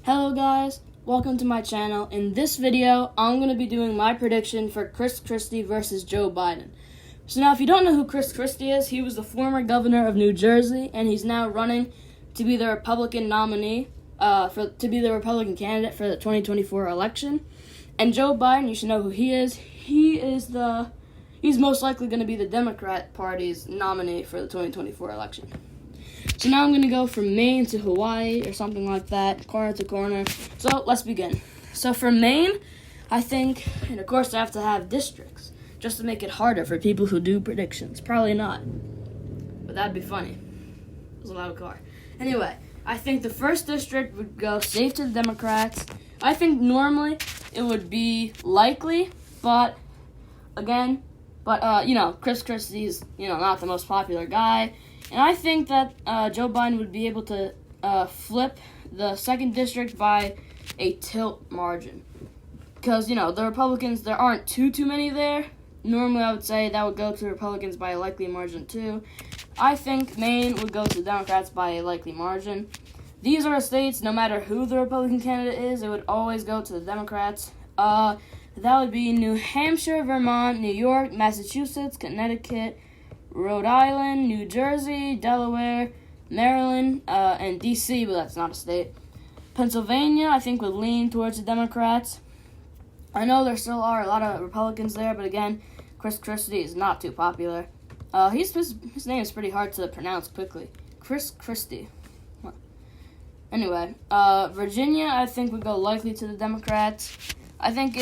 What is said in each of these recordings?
Hello guys, welcome to my channel. In this video, I'm going to be doing my prediction for Christie versus Joe Biden. So now if you don't know who Christie is, he was the former governor of New Jersey, and he's now running to be the Republican nominee, to be the Republican candidate for the 2024 election. And Joe Biden, you should know who he is. He's most likely going to be the Democrat Party's nominee for the 2024 election. So now I'm going to go from Maine to Hawaii or something like that, corner to corner. So let's begin. So for Maine, I think, and of course I have to have districts, just to make it harder for people who do predictions. Probably not, but that'd be funny. There's a loud car. Anyway, I think the first district would go safe to the Democrats. I think normally it would be likely, but Chris Christie's, not the most popular guy. And I think that Joe Biden would be able to flip the second district by a tilt margin. Because, the Republicans, there aren't too many there. Normally, I would say that would go to Republicans by a likely margin, too. I think Maine would go to Democrats by a likely margin. These are states, no matter who the Republican candidate is, it would always go to the Democrats. That would be New Hampshire, Vermont, New York, Massachusetts, Connecticut, Rhode Island, New Jersey, Delaware, Maryland, and D.C., but that's not a state. Pennsylvania, I think, would lean towards the Democrats. I know there still are a lot of Republicans there, but again, Chris Christie is not too popular. His name is pretty hard to pronounce quickly. Chris Christie. Anyway, Virginia, I think, would go likely to the Democrats. I think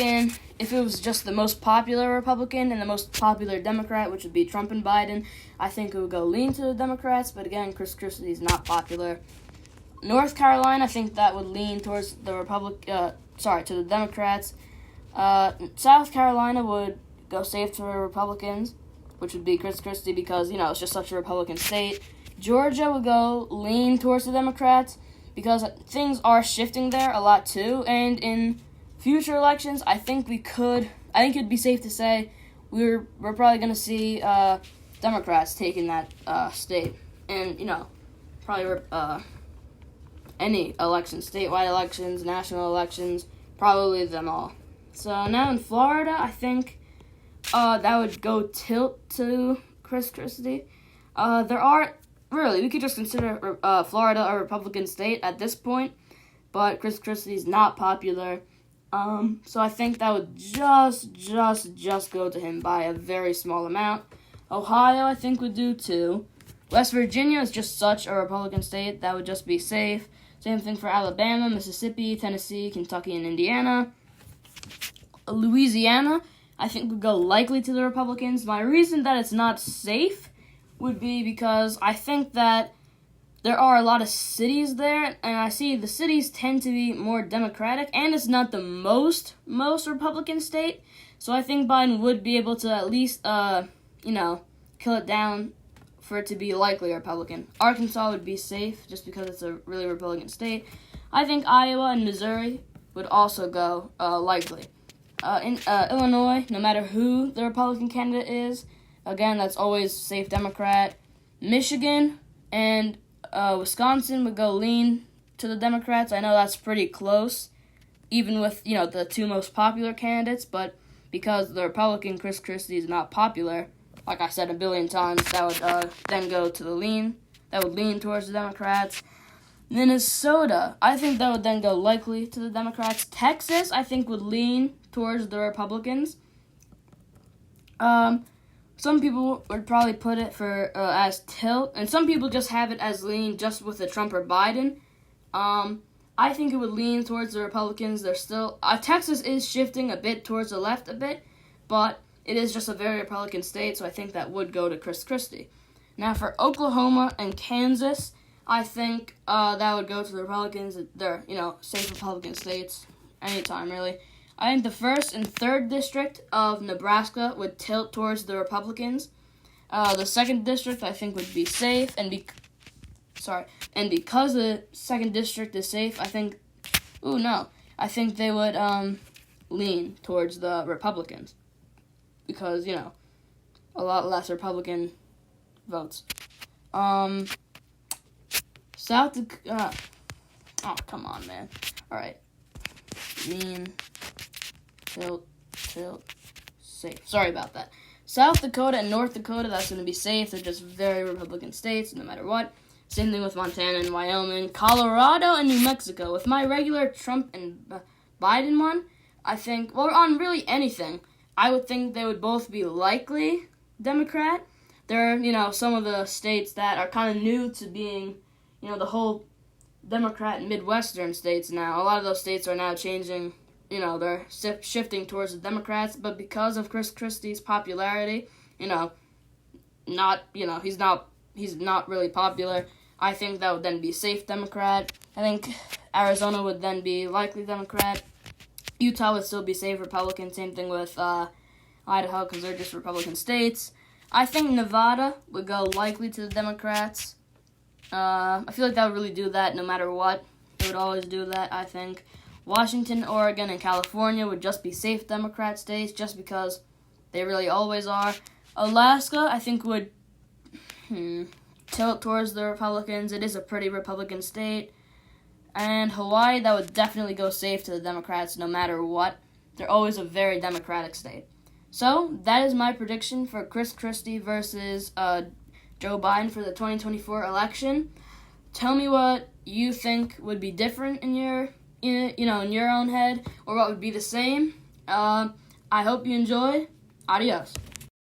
if it was just the most popular Republican and the most popular Democrat, which would be Trump and Biden, I think it would go lean to the Democrats, but again, Chris Christie is not popular. North Carolina, I think that would lean towards the to the Democrats. South Carolina would go safe to the Republicans, which would be Chris Christie because, it's just such a Republican state. Georgia would go lean towards the Democrats because things are shifting there a lot too, and in future elections, I think it'd be safe to say we're probably going to see Democrats taking that state. And, probably any elections, statewide elections, national elections, probably them all. So now in Florida, I think that would go tilt to Chris Christie. We could just consider Florida a Republican state at this point, but Chris Christie's not popular. So I think that would just go to him by a very small amount. Ohio, I think, would do too. West Virginia is just such a Republican state that would just be safe. Same thing for Alabama, Mississippi, Tennessee, Kentucky, and Indiana. Louisiana, I think, would go likely to the Republicans. My reason that it's not safe would be because I think that there are a lot of cities there, and I see the cities tend to be more Democratic, and it's not the most Republican state. So I think Biden would be able to at least, kill it down for it to be likely Republican. Arkansas would be safe just because it's a really Republican state. I think Iowa and Missouri would also go likely. In Illinois, no matter who the Republican candidate is, again, that's always safe Democrat. Michigan and Wisconsin would go lean to the Democrats. I know that's pretty close, even with, the two most popular candidates, but because the Republican Chris Christie is not popular, like I said a billion times, that would then go to that would lean towards the Democrats. Minnesota, I think that would then go likely to the Democrats. Texas, I think, would lean towards the Republicans. Some people would probably put it as tilt, and some people just have it as lean just with the Trump or Biden. I think it would lean towards the Republicans. They're still Texas is shifting a bit towards the left a bit, but it is just a very Republican state, so I think that would go to Chris Christie. Now for Oklahoma and Kansas, I think that would go to the Republicans. They're safe Republican states anytime really. I think the 1st and 3rd district of Nebraska would tilt towards the Republicans. The 2nd district, I think, would be safe, and because the 2nd district is safe, I think they would lean towards the Republicans because a lot less Republican votes. Oh, come on, man. All right. Mean, tilt, safe. Sorry about that. South Dakota and North Dakota, that's going to be safe. They're just very Republican states, no matter what. Same thing with Montana and Wyoming. Colorado and New Mexico. With my regular Trump and Biden one, I think, well, on really anything, I would think they would both be likely Democrat. There are, some of the states that are kind of new to being, the whole Democrat and Midwestern states now. A lot of those states are now changing, they're shifting towards the Democrats, but because of Christie's popularity, he's not really popular. I think that would then be safe Democrat. I think Arizona would then be likely Democrat. Utah would still be safe Republican. Same thing with Idaho, because they're just Republican states. I think Nevada would go likely to the Democrats. I feel like that would really do that no matter what. It would always do that, I think. Washington, Oregon, and California would just be safe Democrat states just because they really always are. Alaska, I think, would tilt towards the Republicans. It is a pretty Republican state. And Hawaii, that would definitely go safe to the Democrats no matter what. They're always a very Democratic state. So, that is my prediction for Christie versus Joe Biden for the 2024 election. Tell me what you think would be different in your own head, or what would be the same. I hope you enjoy. Adios.